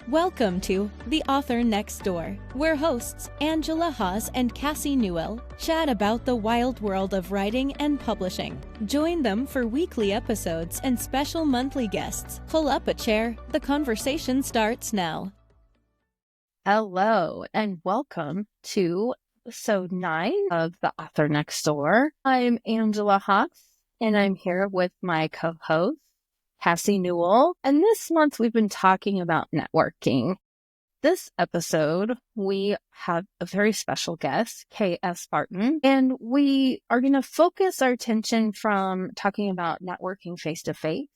Welcome to The Author Next Door, where hosts Angela Haas and Cassie Newell chat about the wild world of writing and publishing. Join them for weekly episodes and special monthly guests. Pull up a chair. The conversation starts now. Hello, and welcome to episode 9 of The Author Next Door. I'm Angela Haas, and I'm here with my co-host, Cassie Newell, and this month we've been talking about networking. This episode, we have a very special guest, K.S. Barton, and we are going to focus our attention from talking about networking face-to-face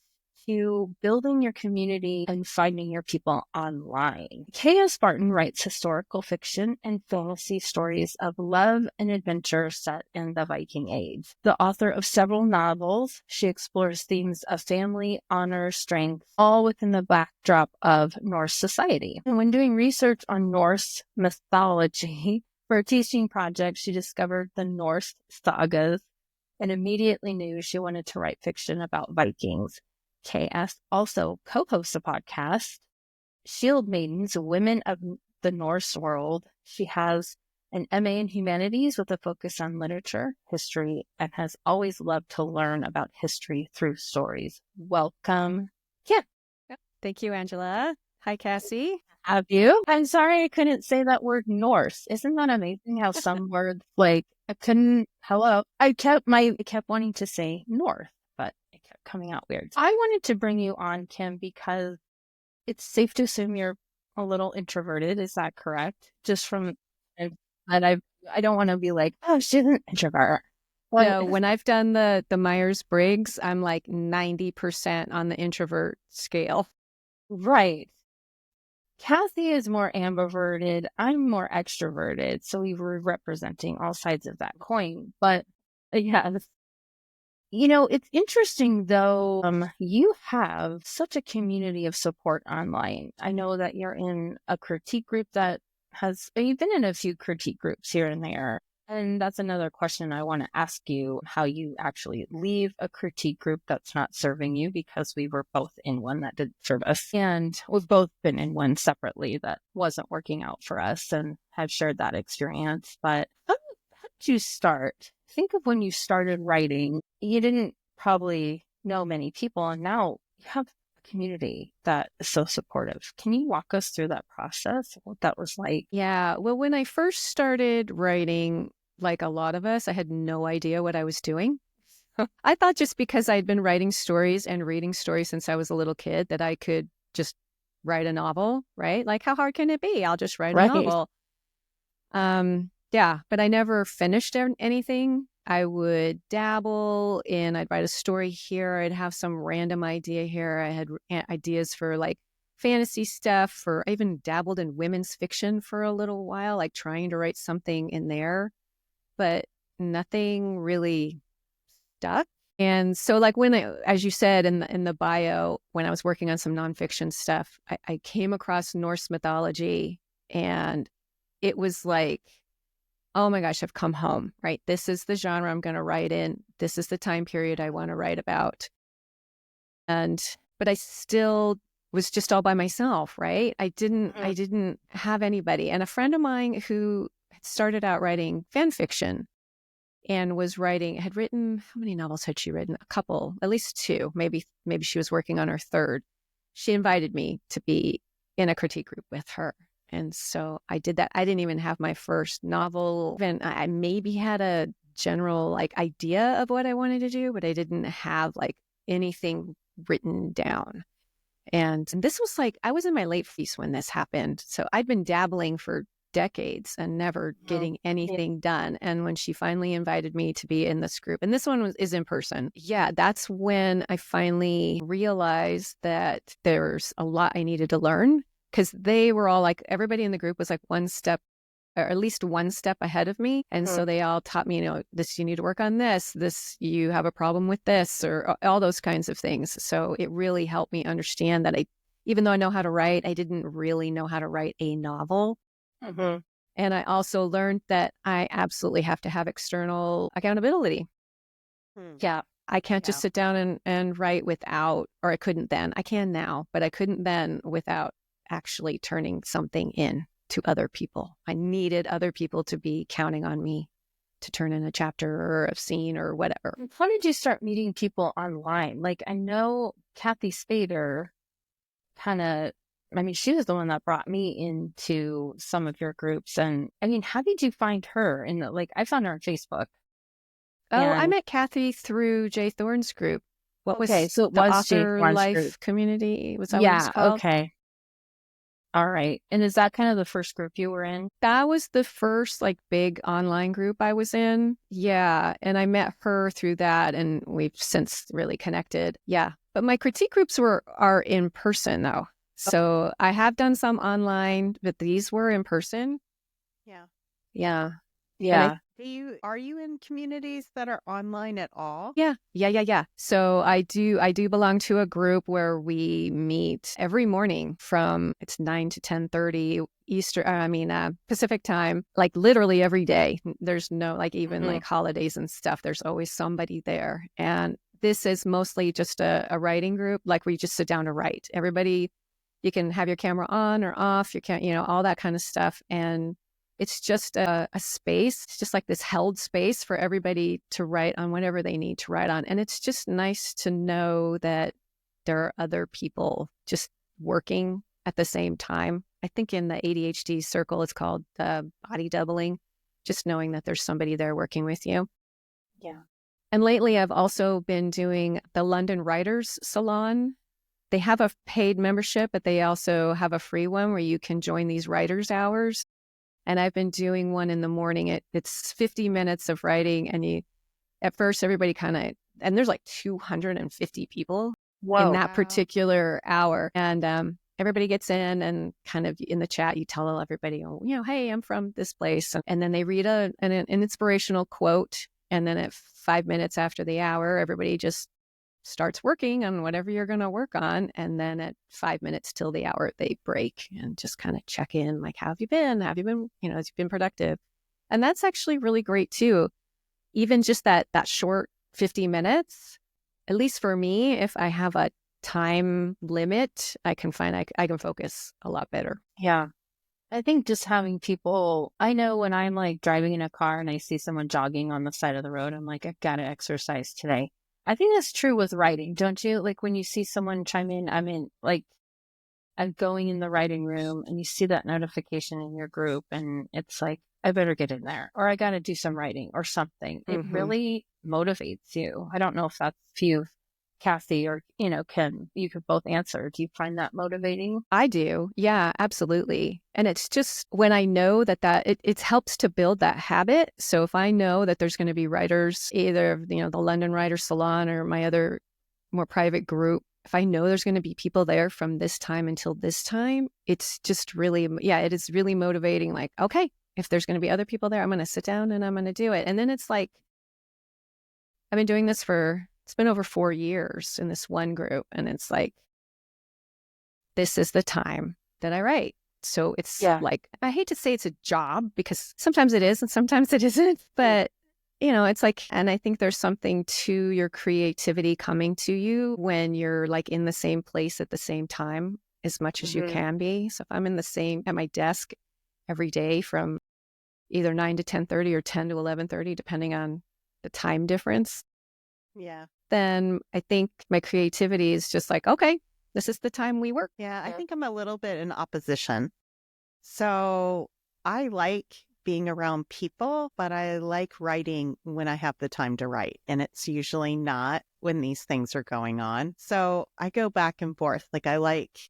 to building your community and finding your people online. K.S. Barton writes historical fiction and fantasy stories of love and adventure set in the Viking Age. The author of several novels, she explores themes of family, honor, strength, all within the backdrop of Norse society. And when doing research on Norse mythology for a teaching project, she discovered the Norse sagas and immediately knew she wanted to write fiction about Vikings. K.S. also co-hosts a podcast, Shield Maidens, Women of the Norse World. She has an MA in Humanities with a focus on literature, history, and has always loved to learn about history through stories. Welcome, Kim. Thank you, Angela. Hi, Cassie. Have you? I'm sorry I couldn't say that word Norse. Isn't that amazing how some words, like, I kept wanting to say North, but it kept coming out weird. I wanted to bring you on, Kim, because it's safe to assume you're a little introverted. Is that correct? Just from, and I don't want to be like, oh, she's an introvert. No, when I've done the Myers-Briggs, I'm like 90% on the introvert scale. Right. Kathy is more ambiverted. I'm more extroverted. So we were representing all sides of that coin. But yeah, it's interesting though. You have such a community of support online. I know that you're in a critique group you've been in a few critique groups here and there. And that's another question I want to ask you, how you actually leave a critique group that's not serving you, because we were both in one that didn't serve us. And we've both been in one separately that wasn't working out for us and have shared that experience. But how did you start? Think of when you started writing. You didn't probably know many people, and now you have a community that is so supportive. Can you walk us through that process, what that was like? Yeah. Well, when I first started writing, like a lot of us, I had no idea what I was doing. I thought just because I'd been writing stories and reading stories since I was a little kid that I could just write a novel, right? Like, how hard can it be? I'll just write a novel. Yeah, but I never finished anything. I would dabble in, I'd write a story here. I'd have some random idea here. I had ideas for like fantasy stuff, or I even dabbled in women's fiction for a little while, like trying to write something in there, but nothing really stuck. And so like as you said in the bio, when I was working on some nonfiction stuff, I came across Norse mythology, and it was like, oh my gosh, I've come home, right? This is the genre I'm going to write in. This is the time period I want to write about. But I still was just all by myself, right? I didn't have anybody. And a friend of mine who had started out writing fan fiction and had written, how many novels had she written? A couple, at least 2. Maybe she was working on her 3rd. She invited me to be in a critique group with her. And so I did that. I didn't even have my first novel. Even I maybe had a general like idea of what I wanted to do, but I didn't have like anything written down. And this was like, I was in my late 40s when this happened. So I'd been dabbling for decades and never getting anything done. And when she finally invited me to be in this group, and this one is in person, yeah, that's when I finally realized that there's a lot I needed to learn. Because they were all like, everybody in the group was like one step, or at least one step ahead of me. And so they all taught me, this, you need to work on this, you have a problem with this, or all those kinds of things. So it really helped me understand that even though I know how to write, I didn't really know how to write a novel. Mm-hmm. And I also learned that I absolutely have to have external accountability. Yeah. I can't just sit down and write without, or I couldn't then. I can now, but I couldn't then without actually turning something in to other people. I needed other people to be counting on me to turn in a chapter or a scene or whatever. How did you start meeting people online? Like, I know Kathy Spader she was the one that brought me into some of your groups. And I mean, how did you find her? I found her on Facebook. Oh, I And met Kathy through Jay Thorne's group. What was okay, so it the was Jay author Thorne's life group. community? Was that what it was Yeah, called? okay. All right. And is that kind of the first group you were in? That was the first big online group I was in. Yeah. And I met her through that and we've since really connected. Yeah. But my critique groups are in person though. So I have done some online, but these were in person. Yeah. Yeah. Yeah. Are you in communities that are online at all? Yeah. So I do belong to a group where we meet every morning from it's 9 to 10:30 Pacific time, literally every day. There's no even holidays and stuff. There's always somebody there. And this is mostly just a writing group. Where you just sit down to write. Everybody, you can have your camera on or off, you can't, all that kind of stuff. And it's just a space. It's just this held space for everybody to write on whatever they need to write on. And it's just nice to know that there are other people just working at the same time. I think in the ADHD circle, it's called body doubling, just knowing that there's somebody there working with you. Yeah. And lately, I've also been doing the London Writers Salon. They have a paid membership, but they also have a free one where you can join these writers' hours. And I've been doing one in the morning. It's 50 minutes of writing. And at first, everybody and there's 250 people in that particular hour. And everybody gets in and kind of in the chat, you tell everybody, hey, I'm from this place. And then they read an inspirational quote. And then at 5 minutes after the hour, everybody just starts working on whatever you're going to work on. And then at 5 minutes till the hour, they break and just kind of check in, how have you been? Have you been, has you been productive? And that's actually really great too. Even just that short 50 minutes, at least for me, if I have a time limit, I can focus a lot better. Yeah. I think just having people, I know when I'm driving in a car and I see someone jogging on the side of the road, I'm I've got to exercise today. I think that's true with writing, don't you? When you see someone chime in, I'm going in the writing room and you see that notification in your group and it's I better get in there or I got to do some writing or something. It really motivates you. I don't know if that's you, Kathy, or, Ken, you could both answer. Do you find that motivating? I do. Yeah, absolutely. And it's just when I know that it helps to build that habit. So if I know that there's going to be writers, either, the London Writers Salon or my other more private group, if I know there's going to be people there from this time until this time, it's just really, it is really motivating. Okay, if there's going to be other people there, I'm going to sit down and I'm going to do it. And then it's I've been doing this it's been over 4 years in this one group. And it's this is the time that I write. So it's I hate to say it's a job because sometimes it is and sometimes it isn't. But, it's and I think there's something to your creativity coming to you when you're in the same place at the same time as much as you can be. So if I'm at my desk every day from either 9 to 10:30 or 10 to 11:30, depending on the time difference. Yeah. Then I think my creativity is just okay, this is the time we work. Yeah, I think I'm a little bit in opposition. So I like being around people, but I like writing when I have the time to write. And it's usually not when these things are going on. So I go back and forth. I like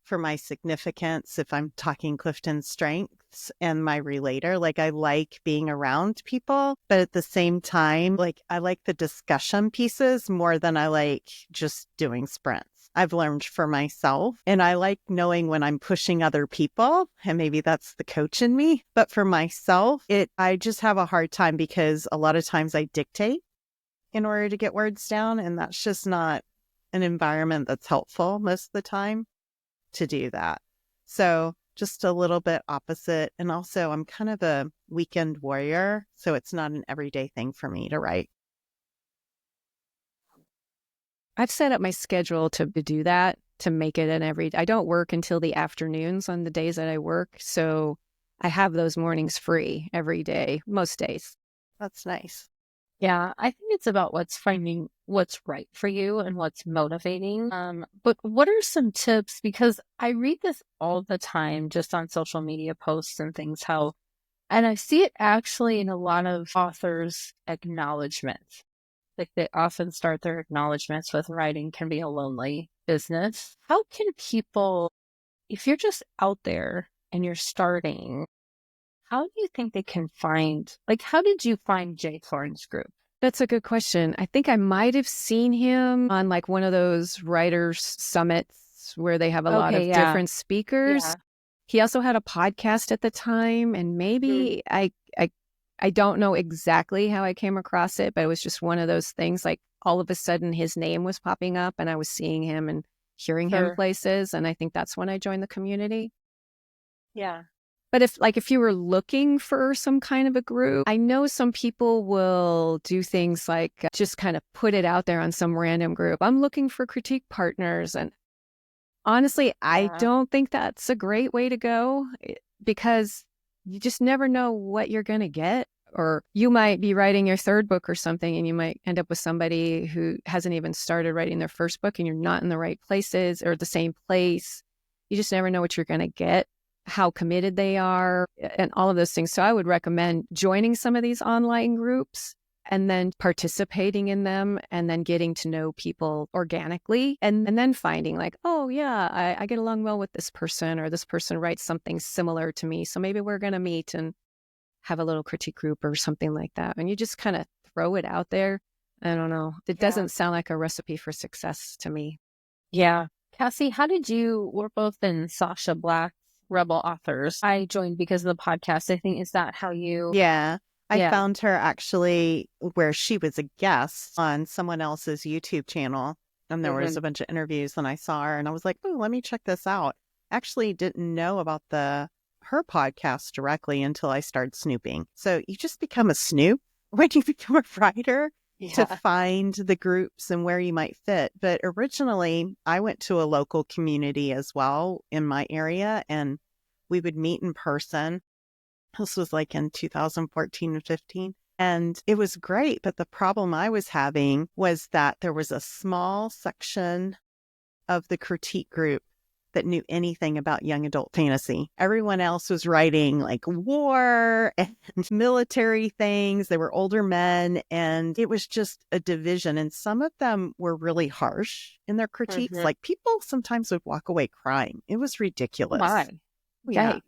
for my significance, if I'm talking Clifton strengths and my relator, I like being around people, but at the same time, I like the discussion pieces more than I like just doing sprints. I've learned for myself and I like knowing when I'm pushing other people and maybe that's the coach in me, but for myself, I just have a hard time because a lot of times I dictate in order to get words down and that's just not an environment that's helpful most of the time to do that. So just a little bit opposite. And also I'm kind of a weekend warrior. So it's not an everyday thing for me to write. I've set up my schedule to do that. to make it an every. I don't work until the afternoons on the days that I work. So I have those mornings free every day, most days. That's nice. Yeah, I think it's about finding what's right for you and what's motivating. But what are some tips? Because I read this all the time just on social media posts and things, and I see it actually in a lot of authors' acknowledgments. Like they often start their acknowledgments with writing can be a lonely business. How can people, if you're just out there and you're starting, how do you think they can find, how did you find Jay Thorne's group? That's a good question. I think I might have seen him on like one of those writers summits where they have a lot of different speakers. Yeah. He also had a podcast at the time, and maybe I don't know exactly how I came across it, but it was just one of those things. Like all of a sudden his name was popping up and I was seeing him and hearing him places. And I think that's when I joined the community. Yeah. But if you were looking for some kind of a group, I know some people will do things like just kind of put it out there on some random group. I'm looking for critique partners. And honestly, I don't think that's a great way to go because you just never know what you're going to get. Or you might be writing your third book or something and you might end up with somebody who hasn't even started writing their first book and you're not in the right places or the same place. You just never know what you're going to get, how committed they are, and all of those things. So I would recommend joining some of these online groups and then participating in them and then getting to know people organically and then finding like, oh yeah, I get along well with this person or this person writes something similar to me. So maybe we're going to meet and have a little critique group or something like that. And you just kind of throw it out there. I don't know. It doesn't sound like a recipe for success to me. Yeah. Cassie, we're both in Sasha Black's Rebel Authors. I joined because of the podcast. I think, is that how you? Yeah. I found her actually where she was a guest on someone else's YouTube channel. And there was a bunch of interviews and I saw her and I was like, oh, let me check this out. Actually didn't know about her podcast directly until I started snooping. So you just become a snoop when you become a writer to find the groups and where you might fit. But originally I went to a local community as well in my area and we would meet in person. This was like in 2014 and 15. And it was great. But the problem I was having was that there was a small section of the critique group that knew anything about young adult fantasy. Everyone else was writing like war and military things. They were older men and it was just a division. And some of them were really harsh in their critiques. Like people sometimes would walk away crying. It was ridiculous. Why? Yeah.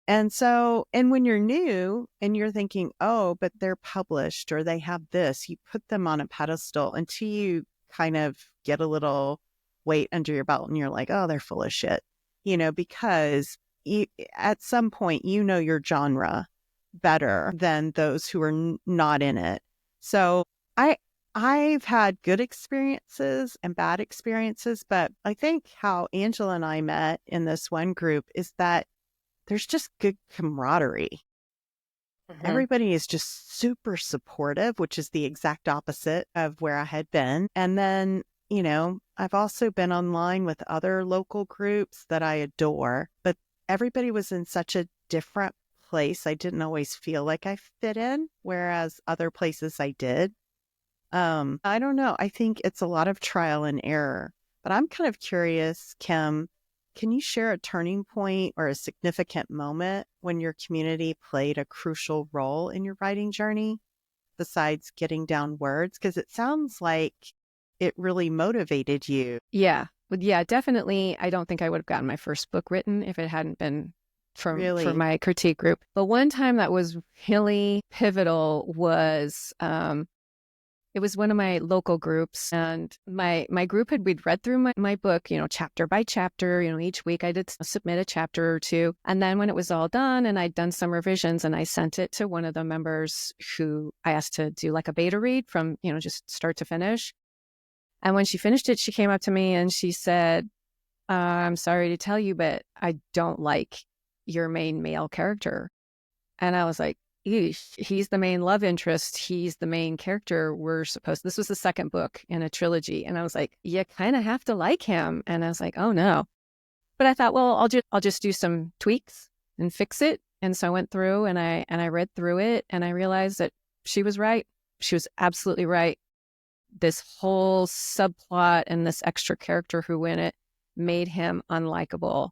And so, and when you're new and you're thinking, oh, but they're published or they have this, you put them on a pedestal until you kind of get a little weight under your belt and you're like, oh, they're full of shit, because at some point, your genre better than those who are not in it. So I've had good experiences and bad experiences, but I think how Angela and I met in this one group is that there's just good camaraderie. Everybody is just super supportive, which is the exact opposite of where I had been. And then, I've also been online with other local groups that I adore, but everybody was in such a different place. I didn't always feel like I fit in, whereas other places I did. I don't know. I think it's a lot of trial and error, but I'm kind of curious, Kim, can you share a turning point or a significant moment when your community played a crucial role in your writing journey besides getting down words? Because it sounds like it really motivated you. Yeah. Yeah, definitely. I don't think I would have gotten my first book written if it hadn't been for my critique group. But one time that was really pivotal was it was one of my local groups, and my group we'd read through my book, chapter by chapter, each week I did submit a chapter or two. And then when it was all done and I'd done some revisions and I sent it to one of the members who I asked to do like a beta read from, just start to finish. And when she finished it, she came up to me and she said, I'm sorry to tell you, but I don't like your main male character. And I was like, eesh, he's the main love interest. He's the main character. This was the second book in a trilogy. And I was like, you kind of have to like him. And I was like, oh no. But I thought, well, I'll just do some tweaks and fix it. And so I went through and I read through it and I realized that she was right. She was absolutely right. This whole subplot and this extra character who in it made him unlikable.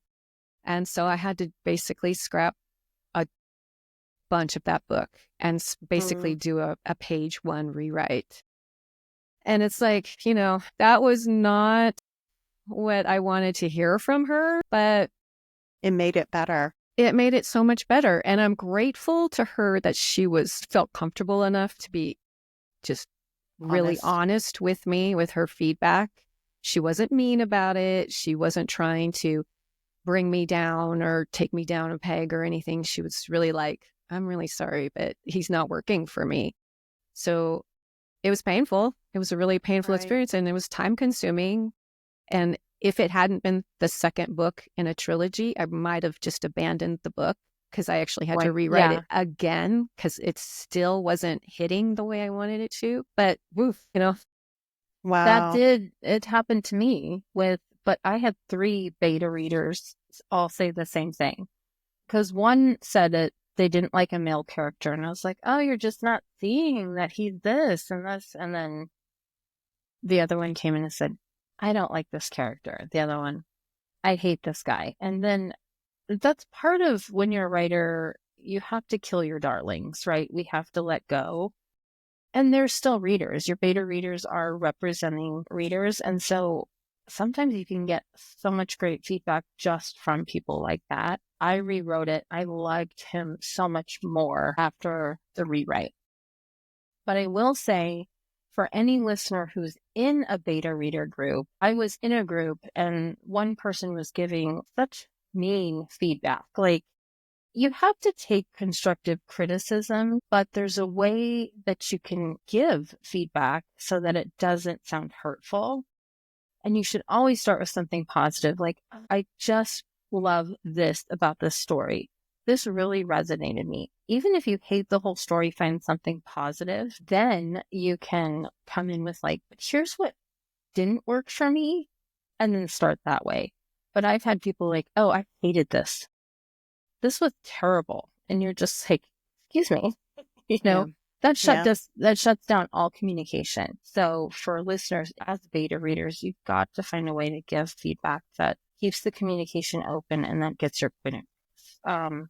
And so I had to basically scrap a bunch of that book and basically do a page one rewrite. And it's like, that was not what I wanted to hear from her, but it made it better. It made it so much better. And I'm grateful to her that she felt comfortable enough to be just really honest with me, with her feedback. She wasn't mean about it. She wasn't trying to bring me down or take me down a peg or anything. She was really like, I'm really sorry, but he's not working for me. So it was painful. It was a really painful experience and it was time consuming. And if it hadn't been the second book in a trilogy, I might have just abandoned the book because I actually had to rewrite it again because it still wasn't hitting the way I wanted it to. But wow, it happened to me but I had 3 beta readers all say the same thing. Because one said that they didn't like a male character. And I was like, oh, you're just not seeing that he's this and this. And then the other one came in and said, I don't like this character. The other one, I hate this guy. And then that's part of when you're a writer, you have to kill your darlings, right? We have to let go. And they're still readers. Your beta readers are representing readers. And so sometimes you can get so much great feedback just from people like that. I rewrote it. I liked him so much more after the rewrite. But I will say, for any listener who's in a beta reader group, I was in a group and one person was giving such mean feedback. Like, you have to take constructive criticism, but there's a way that you can give feedback so that it doesn't sound hurtful. And you should always start with something positive. Like, I just love this about this story. This really resonated me. Even if you hate the whole story, find something positive, then you can come in with like, here's what didn't work for me, and then start that way. But I've had people like, oh, I hated this. This was terrible. And you're just like, excuse me, that shuts down all communication. So for listeners, as beta readers, you've got to find a way to give feedback that keeps the communication open and that gets your point across.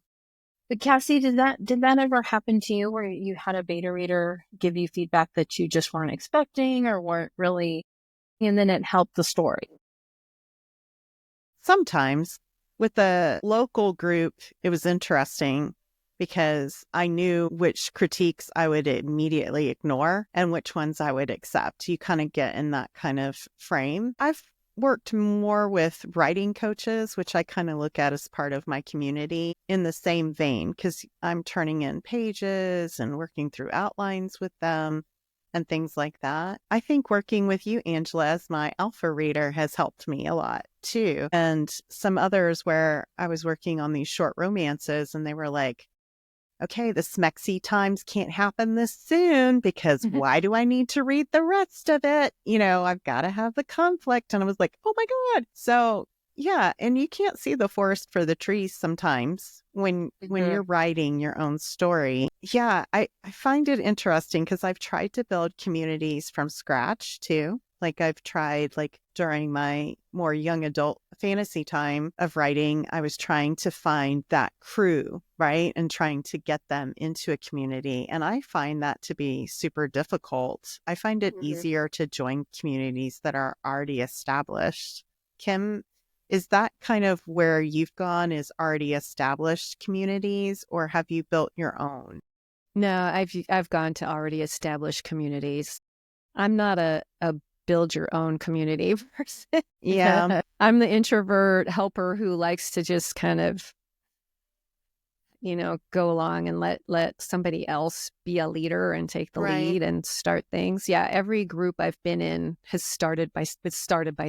But Cassie, did that ever happen to you where you had a beta reader give you feedback that you just weren't expecting or weren't really, and then it helped the story? Sometimes. With the local group, it was interesting because I knew which critiques I would immediately ignore and which ones I would accept. You kind of get in that kind of frame. I've worked more with writing coaches, which I kind of look at as part of my community in the same vein, because I'm turning in pages and working through outlines with them and things like that. I think working with you, Angela, as my alpha reader has helped me a lot too. And some others where I was working on these short romances and they were like, okay, the smexy times can't happen this soon because why do I need to read the rest of it? I've got to have the conflict. And I was like, oh my God. So yeah. And you can't see the forest for the trees sometimes when you're writing your own story. Yeah. I find it interesting because I've tried to build communities from scratch too. Like I've tried, like during my more young adult fantasy time of writing, I was trying to find that crew, right? And trying to get them into a community. And I find that to be super difficult. I find it easier to join communities that are already established. Kim, is that kind of where you've gone, is already established communities, or have you built your own? No, I've gone to already established communities. I'm not a build your own community person. Yeah. I'm the introvert helper who likes to just kind of, go along and let somebody else be a leader and take the lead and start things. Yeah. Every group I've been in has started by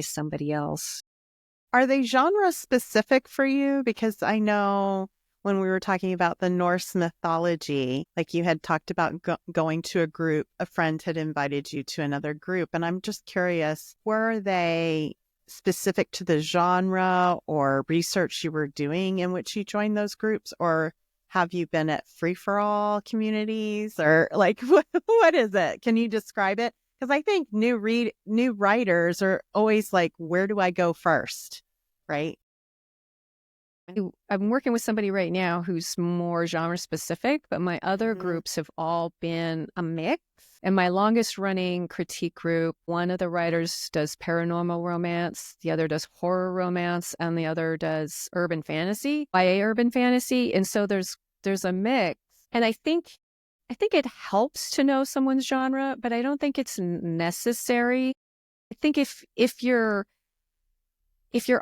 somebody else. Are they genre specific for you? Because I know when we were talking about the Norse mythology, like you had talked about going to a group, a friend had invited you to another group. And I'm just curious, were they specific to the genre or research you were doing in which you joined those groups? Or have you been at free-for-all communities, or like, what is it? Can you describe it? Because I think new writers are always like, where do I go first? Right? I'm working with somebody right now who's more genre specific, but my other groups have all been a mix. And my longest running critique group, one of the writers does paranormal romance, the other does horror romance, and the other does urban fantasy, YA urban fantasy. And so there's a mix. And I think it helps to know someone's genre, but I don't think it's necessary. I think if you're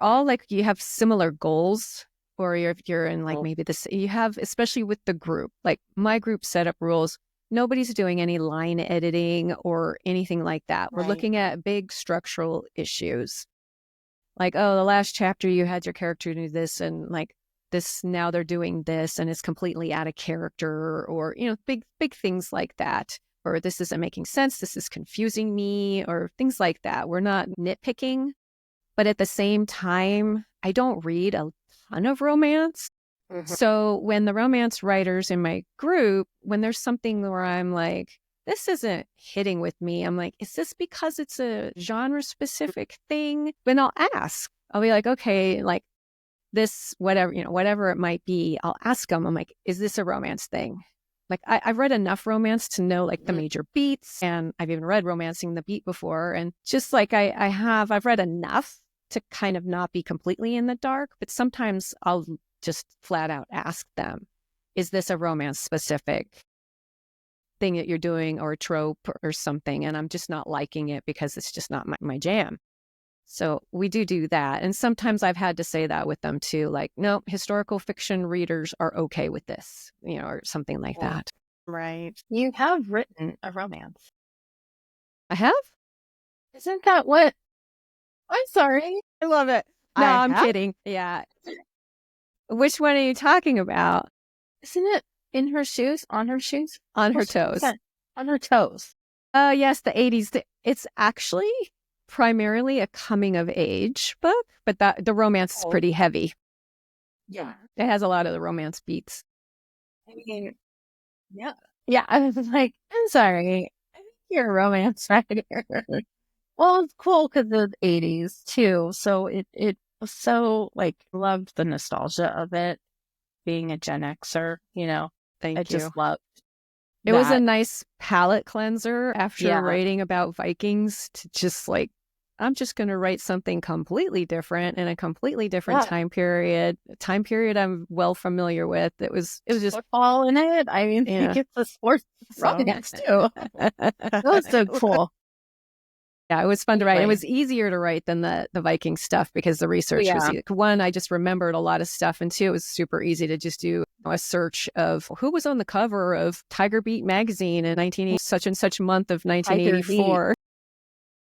all like, you have similar goals, or if you're in like maybe this, you have, especially with the group, like my group setup rules, nobody's doing any line editing or anything like that. We're looking at big structural issues. Like, oh, the last chapter you had your character do this, and like this, now they're doing this and it's completely out of character, or, big things like that. Or this isn't making sense, this is confusing me, or things like that. We're not nitpicking. But at the same time, I don't read a ton of romance. So when the romance writers in my group, when there's something where I'm like, this isn't hitting with me, I'm like, is this because it's a genre specific thing? Then I'll ask. I'll be like, okay, like this, whatever it might be, I'll ask them. I'm like, is this a romance thing? Like I've read enough romance to know like the major beats, and I've even read Romancing the Beat before. And just like I've read enough to kind of not be completely in the dark, but sometimes I'll just flat out ask them, is this a romance specific thing that you're doing, or a trope or something? And I'm just not liking it because it's just not my jam. So we do that. And sometimes I've had to say that with them too, like, no, historical fiction readers are okay with this, or something like that. Right. You have written a romance. I have? Isn't that what? I'm sorry. I love it. No, I'm kidding. Yeah. Which one are you talking about? Isn't it In Her Shoes? On Her Shoes? On Her Toes. On Her Toes. Yes, the 80s. It's actually primarily a coming of age book, but the romance is pretty heavy. Yeah. It has a lot of the romance beats. I mean, yeah. Yeah, I was like, I'm sorry. I think you're a romance writer. Well, it's cool because of the 80s too. So it was so like, loved the nostalgia of it. Being a Gen Xer, Thank you. I just loved it. Was a nice palate cleanser after writing about Vikings to just like, I'm just going to write something completely different in a completely different time period. A time period I'm well familiar with. It was just football in it. I mean, I think it's a sports romance too. That was so cool. Yeah, it was fun to write. It was easier to write than the Viking stuff because the research was easy. One, I just remembered a lot of stuff, and two, it was super easy to just do a search of who was on the cover of Tiger Beat magazine in such and such month of 1984.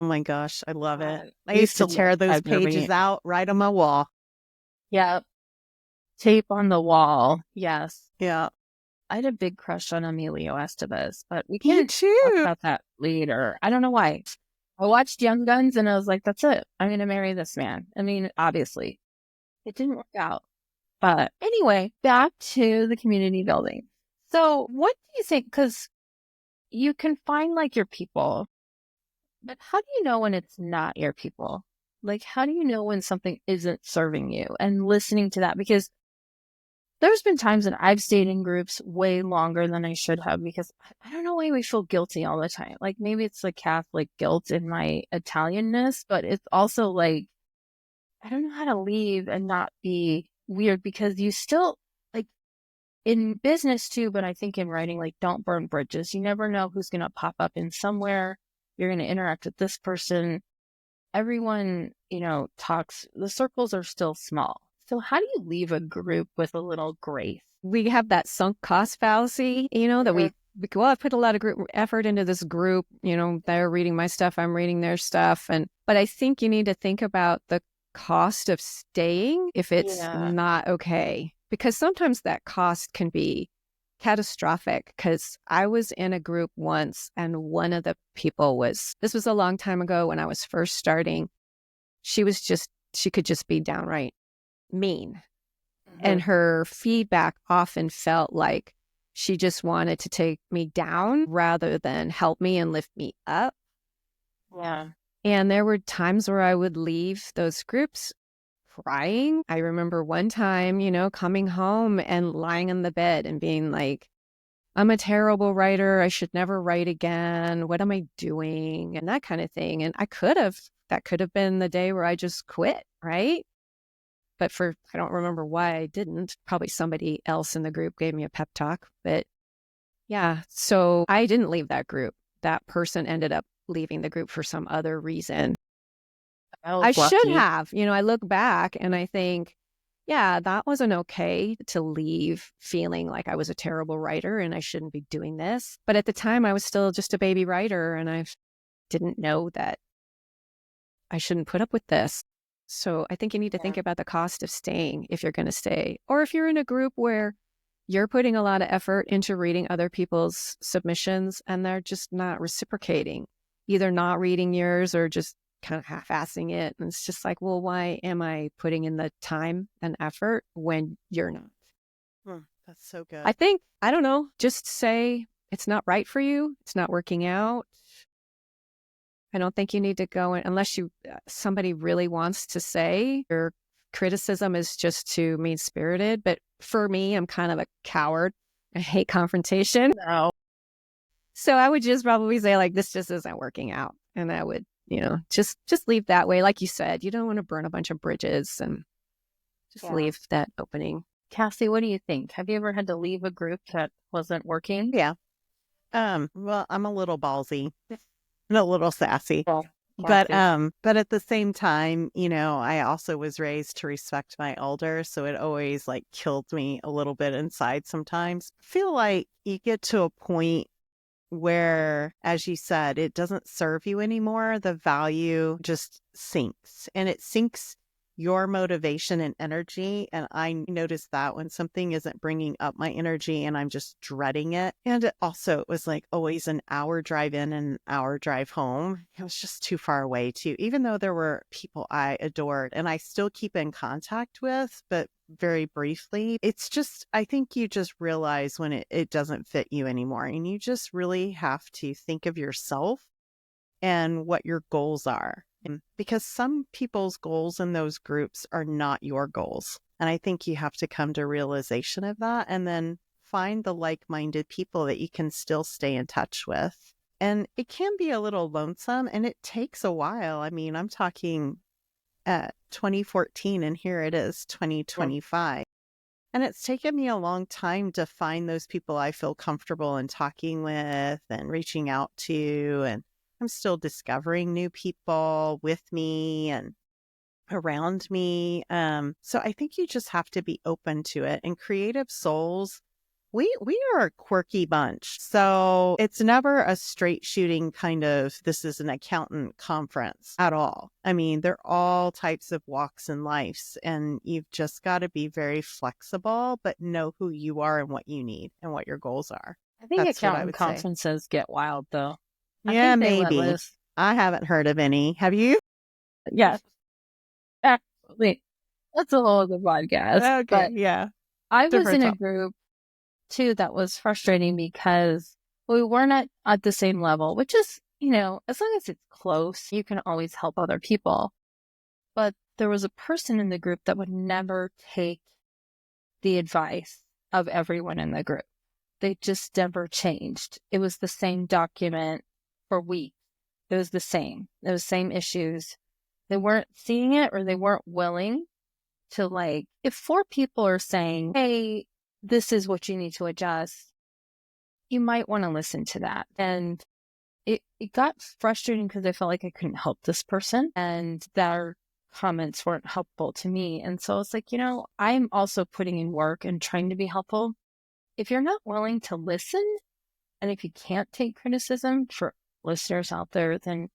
Oh my gosh, I love it. I used to tear those pages out, write on my wall. Yeah. Tape on the wall. Yes. Yeah. I had a big crush on Emilio Estevez, but we can't talk about that later. I don't know why. I watched Young Guns and I was like, that's it. I'm going to marry this man. I mean, obviously, it didn't work out. But anyway, back to the community building. So what do you think? Because you can find like your people, but how do you know when it's not your people? Like, how do you know when something isn't serving you, and listening to that? Because there's been times that I've stayed in groups way longer than I should have because I don't know why we feel guilty all the time. Like maybe it's like Catholic guilt in my Italianness, but it's also like, I don't know how to leave and not be weird because you still like in business too, but I think in writing, like don't burn bridges. You never know who's going to pop up in somewhere. You're going to interact with this person. Everyone, talks, the circles are still small. So how do you leave a group with a little grace? We have that sunk cost fallacy, that we I put a lot of group effort into this group, they're reading my stuff, I'm reading their stuff. But I think you need to think about the cost of staying if it's not okay. because sometimes that cost can be catastrophic. Because I was in a group once, and one of the people this was a long time ago when I was first starting. She could just be downright mean. And her feedback often felt like she just wanted to take me down rather than help me and lift me up. Yeah. And there were times where I would leave those groups crying. I remember one time, coming home and lying in the bed and being like, I'm a terrible writer. I should never write again. What am I doing? And that kind of thing. And that could have been the day where I just quit, right? But I don't remember why I didn't. Probably somebody else in the group gave me a pep talk. But yeah, so I didn't leave that group. That person ended up leaving the group for some other reason. I should have. I look back and I think, yeah, that wasn't okay to leave feeling like I was a terrible writer and I shouldn't be doing this. But at the time, I was still just a baby writer and I didn't know that I shouldn't put up with this. So I think you need to think about the cost of staying if you're going to stay. Or if you're in a group where you're putting a lot of effort into reading other people's submissions and they're just not reciprocating, either not reading yours or just kind of half-assing it. And it's just like, well, why am I putting in the time and effort when you're not? That's so good. I don't know, just say it's not right for you. It's not working out. I don't think you need to go in unless somebody really wants to say your criticism is just too mean-spirited. But for me, I'm kind of a coward. I hate confrontation. No. So I would just probably say like, this just isn't working out. And I would, just leave that way. Like you said, you don't want to burn a bunch of bridges and just leave that opening. Cassie, what do you think? Have you ever had to leave a group that wasn't working? Yeah. Well, I'm a little ballsy. And a little sassy. Yeah, but at the same time, I also was raised to respect my elders, so it always like killed me a little bit inside sometimes. I feel like you get to a point where, as you said, it doesn't serve you anymore. The value just sinks, and it sinks your motivation and energy. And I noticed that when something isn't bringing up my energy and I'm just dreading it. And it was like always an hour drive in and an hour drive home. It was just too far away too, even though there were people I adored and I still keep in contact with, but very briefly. It's just, I think you just realize when it doesn't fit you anymore. And you just really have to think of yourself and what your goals are. Because some people's goals in those groups are not your goals. And I think you have to come to realization of that and then find the like-minded people that you can still stay in touch with. And it can be a little lonesome and it takes a while. I mean, I'm talking 2014 and here it is 2025. And it's taken me a long time to find those people I feel comfortable in talking with and reaching out to. And I'm still discovering new people with me and around me. So I think you just have to be open to it. And creative souls, we are a quirky bunch. So it's never a straight shooting kind of, this is an accountant conference at all. I mean, they're all types of walks in lives. And you've just got to be very flexible, but know who you are and what you need and what your goals are. I think accountant conferences get wild though. Yeah, maybe. I haven't heard of any. Have you? Yes. Actually, that's a whole other podcast. Okay, but yeah. I was in a group too that was frustrating because we weren't at the same level, which is, as long as it's close, you can always help other people. But there was a person in the group that would never take the advice of everyone in the group. They just never changed. It was the same document for weeks. It was the same. It was same issues. They weren't seeing it or they weren't willing to if 4 people are saying, hey, this is what you need to adjust, you might want to listen to that. And it got frustrating because I felt like I couldn't help this person and their comments weren't helpful to me. And so it's like, I'm also putting in work and trying to be helpful. If you're not willing to listen, and if you can't take criticism for listeners out there, then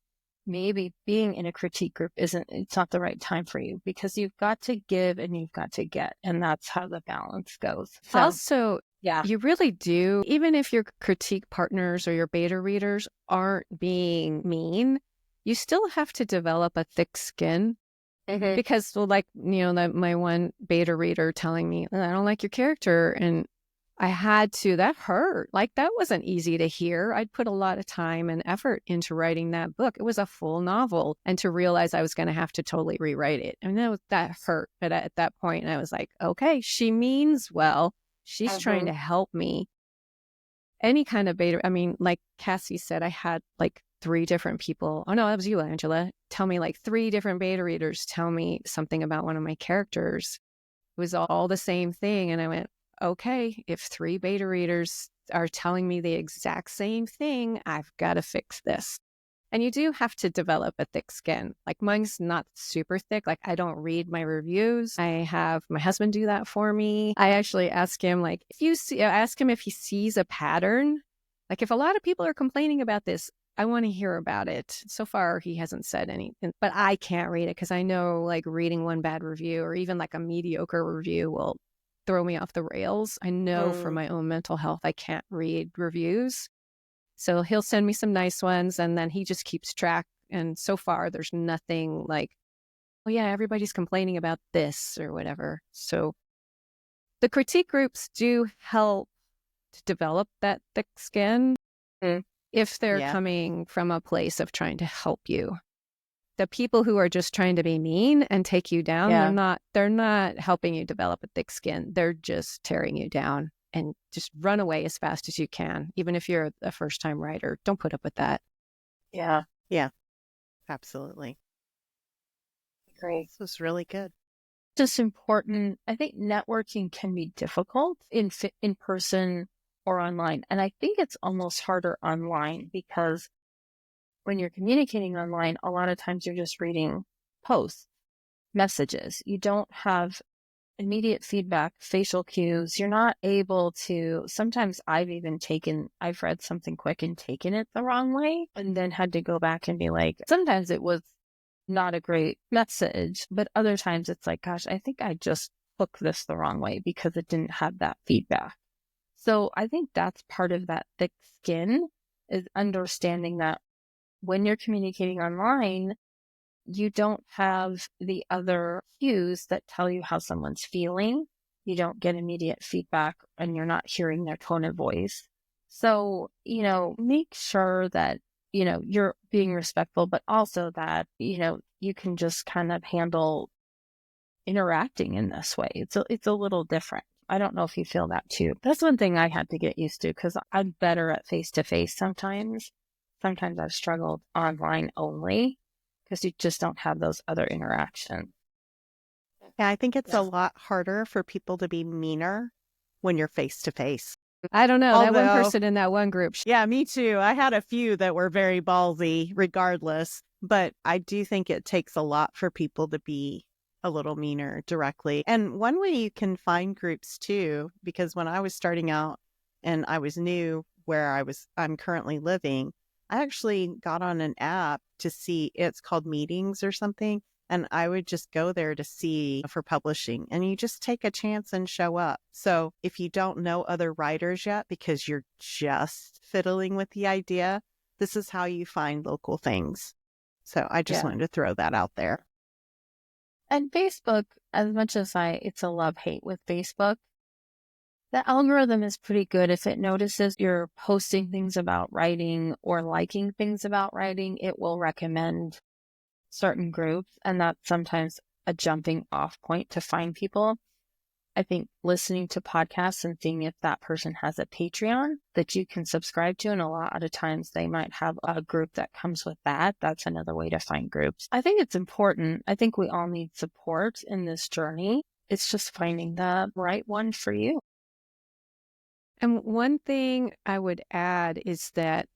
maybe being in a critique group it's not the right time for you, because you've got to give and you've got to get, and that's how the balance goes. So, Also, yeah. you really do, even if your critique partners or your beta readers aren't being mean, you still have to develop a thick skin. Because, well, like, my one beta reader telling me, I don't like your character. And I had to, that hurt. Like, that wasn't easy to hear. I'd put a lot of time and effort into writing that book. It was a full novel. And to realize I was going to have to totally rewrite it. And that hurt. But at that point, I was like, okay, she means well. She's trying to help me. Any kind of beta, I mean, like Cassie said, I had like 3 different people. Oh, no, that was you, Angela. Tell me, like 3 different beta readers tell me something about one of my characters. It was all the same thing. And I went, okay, if 3 beta readers are telling me the exact same thing, I've got to fix this. And you do have to develop a thick skin. Like, mine's not super thick. Like, I don't read my reviews. I have my husband do that for me. I actually ask him, like, ask him if he sees a pattern. Like, if a lot of people are complaining about this, I want to hear about it. So far, he hasn't said anything, but I can't read it because I know, like, reading one bad review or even like a mediocre review will throw me off the rails. I know for my own mental health, I can't read reviews. So he'll send me some nice ones, and then he just keeps track. And so far, there's nothing like, oh yeah, everybody's complaining about this or whatever. So the critique groups do help to develop that thick skin if they're coming from a place of trying to help you. The people who are just trying to be mean and take you down, they're not helping you develop a thick skin. They're just tearing you down. And just run away as fast as you can. Even if you're a first-time writer, don't put up with that. Yeah. Absolutely. Great. This was really good. Just important. I think networking can be difficult in person or online. And I think it's almost harder online because when you're communicating online, a lot of times you're just reading posts, messages. You don't have immediate feedback, facial cues. You're not able to, sometimes I've read something quick and taken it the wrong way and then had to go back and be like, sometimes it was not a great message, but other times it's like, gosh, I think I just took this the wrong way because it didn't have that feedback. So I think that's part of that thick skin, is understanding that when you're communicating online, you don't have the other cues that tell you how someone's feeling. You don't get immediate feedback and you're not hearing their tone of voice. So, make sure that, you're being respectful, but also that, you can just kind of handle interacting in this way. It's a little different. I don't know if you feel that too. That's one thing I had to get used to because I'm better at face-to-face sometimes. Sometimes I've struggled online only, because you just don't have those other interactions. Yeah, I think it's a lot harder for people to be meaner when you're face to face. I don't know. That one person in that one group. Yeah, me too. I had a few that were very ballsy regardless, but I do think it takes a lot for people to be a little meaner directly. And one way you can find groups too, because when I was starting out and I was new where I'm currently living, I actually got on an app to see, it's called Meetings or something. And I would just go there to see for publishing, and you just take a chance and show up. So if you don't know other writers yet, because you're just fiddling with the idea, this is how you find local things. So I just wanted to throw that out there. And Facebook, as much as it's a love-hate with Facebook, the algorithm is pretty good. If it notices you're posting things about writing or liking things about writing, it will recommend certain groups, and that's sometimes a jumping off point to find people. I think listening to podcasts and seeing if that person has a Patreon that you can subscribe to, and a lot of times they might have a group that comes with that. That's another way to find groups. I think it's important. I think we all need support in this journey. It's just finding the right one for you. And one thing I would add is that,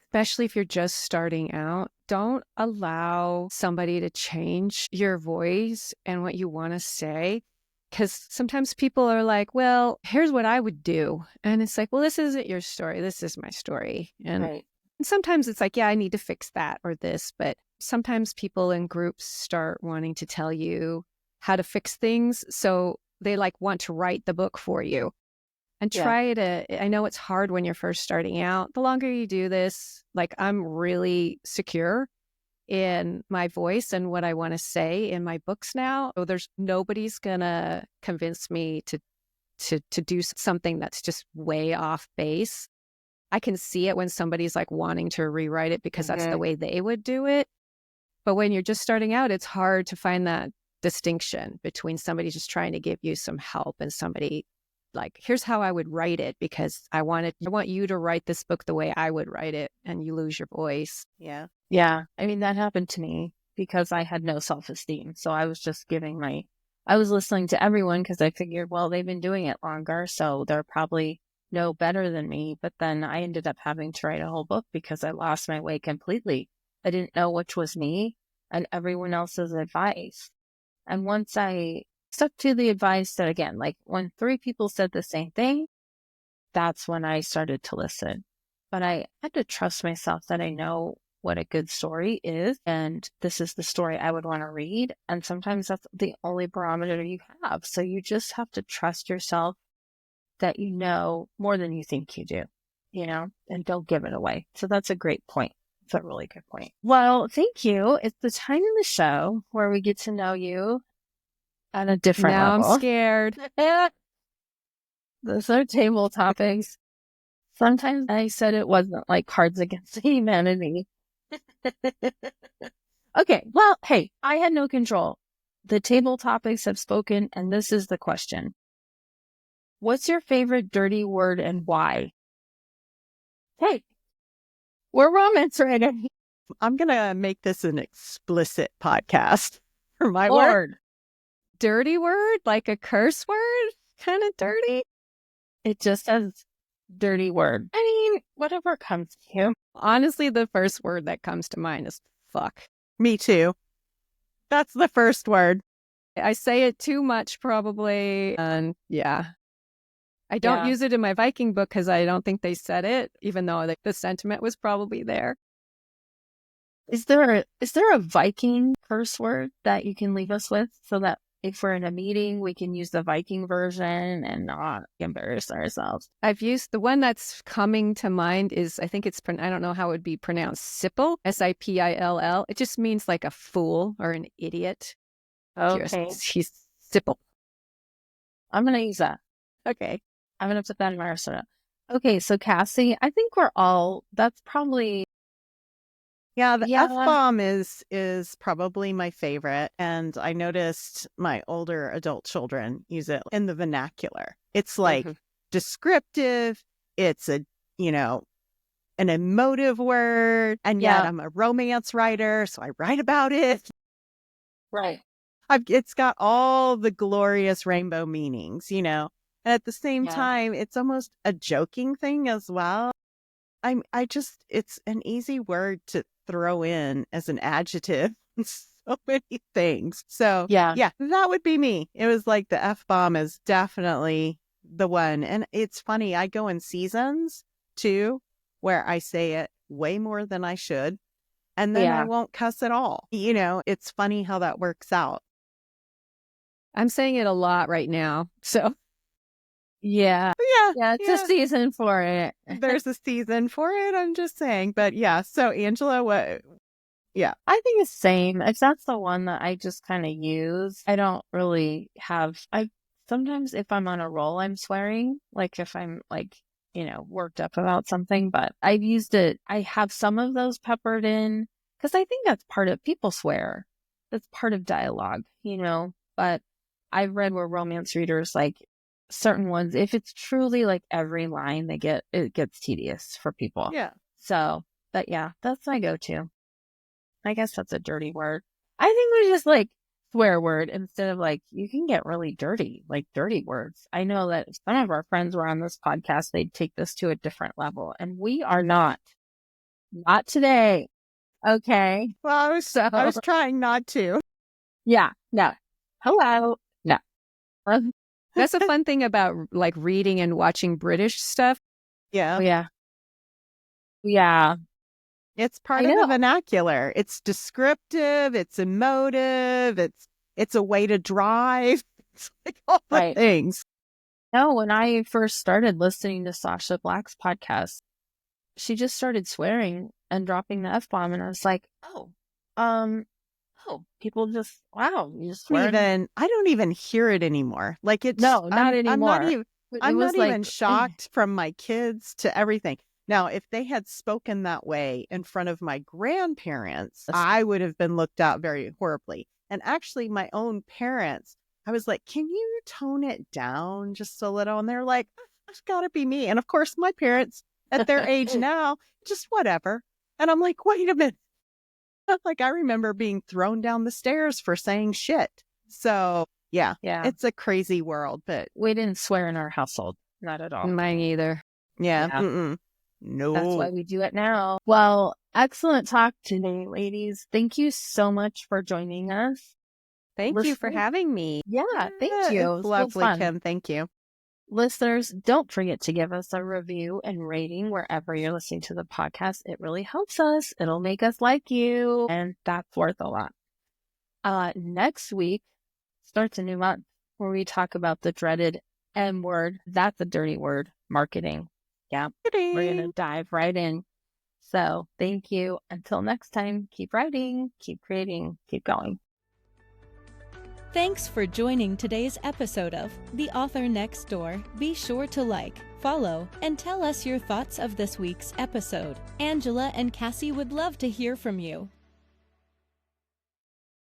especially if you're just starting out, don't allow somebody to change your voice and what you want to say. Because sometimes people are like, well, here's what I would do. And it's like, well, this isn't your story. This is my story. And Sometimes it's like, yeah, I need to fix that or this, but sometimes people in groups start wanting to tell you how to fix things. So they like want to write the book for you. And I know it's hard when you're first starting out. The longer you do this, like I'm really secure in my voice and what I want to say in my books now. So nobody's gonna convince me to do something that's just way off base. I can see it when somebody's like wanting to rewrite it because that's the way they would do it. But when you're just starting out, it's hard to find that distinction between somebody just trying to give you some help and somebody like, here's how I would write it because I want you to write this book the way I would write it, and you lose your voice. Yeah. Yeah. I mean, that happened to me because I had no self-esteem. So I was just I was listening to everyone because I figured, well, they've been doing it longer, so they're probably know better than me. But then I ended up having to write a whole book because I lost my way completely. I didn't know which was me and everyone else's advice. And once I stuck to the advice that, again, like when 3 people said the same thing, that's when I started to listen. But I had to trust myself that I know what a good story is. And this is the story I would want to read. And sometimes that's the only barometer you have. So you just have to trust yourself that you know more than you think you do, and don't give it away. So that's a great point. It's a really good point. Well, thank you. It's the time in the show where we get to know you at a different now level. I'm scared. Those are table topics. Sometimes I said it wasn't like Cards Against Humanity. Okay, well, hey, I had no control. The table topics have spoken, and this is the question. What's your favorite dirty word and why? Hey, we're romance writing. I'm going to make this an explicit podcast for my work. Word. Dirty word? Like a curse word? Kind of dirty? It just says dirty word. I mean, whatever comes to you. Honestly, the first word that comes to mind is fuck. Me too. That's the first word. I say it too much probably. And yeah. I don't use it in my Viking book because I don't think they said it, even though the sentiment was probably there. Is there a Viking curse word that you can leave us with so that if we're in a meeting, we can use the Viking version and not embarrass ourselves? I've used the one that's coming to mind is, I think I don't know how it would be pronounced, Sipill, Sipill. It just means like a fool or an idiot. Okay. He's Sipill. I'm going to use that. Okay. I'm going to put that in my arsenal. Okay, so Cassie, I think that's probably... Yeah, the F-bomb is probably my favorite. And I noticed my older adult children use it in the vernacular. It's like descriptive. It's an emotive word. And yet I'm a romance writer, so I write about it. Right. It's got all the glorious rainbow meanings, And at the same time, it's almost a joking thing as well. It's an easy word to throw in as an adjective in so many things. So yeah, that would be me. It was like the F-bomb is definitely the one. And it's funny, I go in seasons too, where I say it way more than I should. And then I won't cuss at all. It's funny how that works out. I'm saying it a lot right now. So yeah, it's a season for it. There's a season for it. I'm just saying. But yeah. So Angela, what? Yeah, I think it's the same. If that's the one that I just kind of use, I don't really have. Sometimes if I'm on a roll, I'm swearing. Like if I'm like worked up about something. But I've used it. I have some of those peppered in because I think that's part of people swear. That's part of dialogue, But I've read where romance readers like. Certain ones, if it's truly like every line it gets tedious for people. Yeah. So, but yeah, that's my go-to. I guess that's a dirty word. I think we just like swear word instead of like, you can get really dirty, like dirty words. I know that if some of our friends were on this podcast, they'd take this to a different level, and we are not today. Okay. Well, I was trying not to. Yeah. No. Hello. No. That's a fun thing about like reading and watching British stuff. Yeah. Yeah. Yeah. It's part I of the know. vernacular. It's descriptive. It's emotive. It's a way to drive. It's like all the Right. things. No, when I first started listening to Sasha Black's podcast, she just started swearing and dropping the F-bomb. And I was like, people just, wow, you just swear. I don't even hear it anymore. Like it's No, not anymore. I'm not even like, shocked from my kids to everything. Now, if they had spoken that way in front of my grandparents, I would have been looked at very horribly. And actually, my own parents, I was like, can you tone it down just a little? And they're like, it's got to be me. And of course, my parents at their age now, just whatever. And I'm like, wait a minute. Like, I remember being thrown down the stairs for saying shit. So, yeah, it's a crazy world, but we didn't swear in our household. Not at all. Mine either. yeah. Yeah. No. That's why we do it now. Well, excellent talk today, ladies. Thank you so much for joining us. Thank you for having me. Yeah, thank you. It was It's so lovely, fun. Kim. Thank you. Listeners, don't forget to give us a review and rating wherever you're listening to the podcast. It really helps us. It'll make us like you, and that's worth a lot. Next week starts a new month where we talk about the dreaded M word. That's a dirty word, marketing. Yeah, we're going to dive right in. So thank you. Until next time, keep writing, keep creating, keep going. Thanks for joining today's episode of The Author Next Door. Be sure to like, follow, and tell us your thoughts of this week's episode. Angela and Cassie would love to hear from you.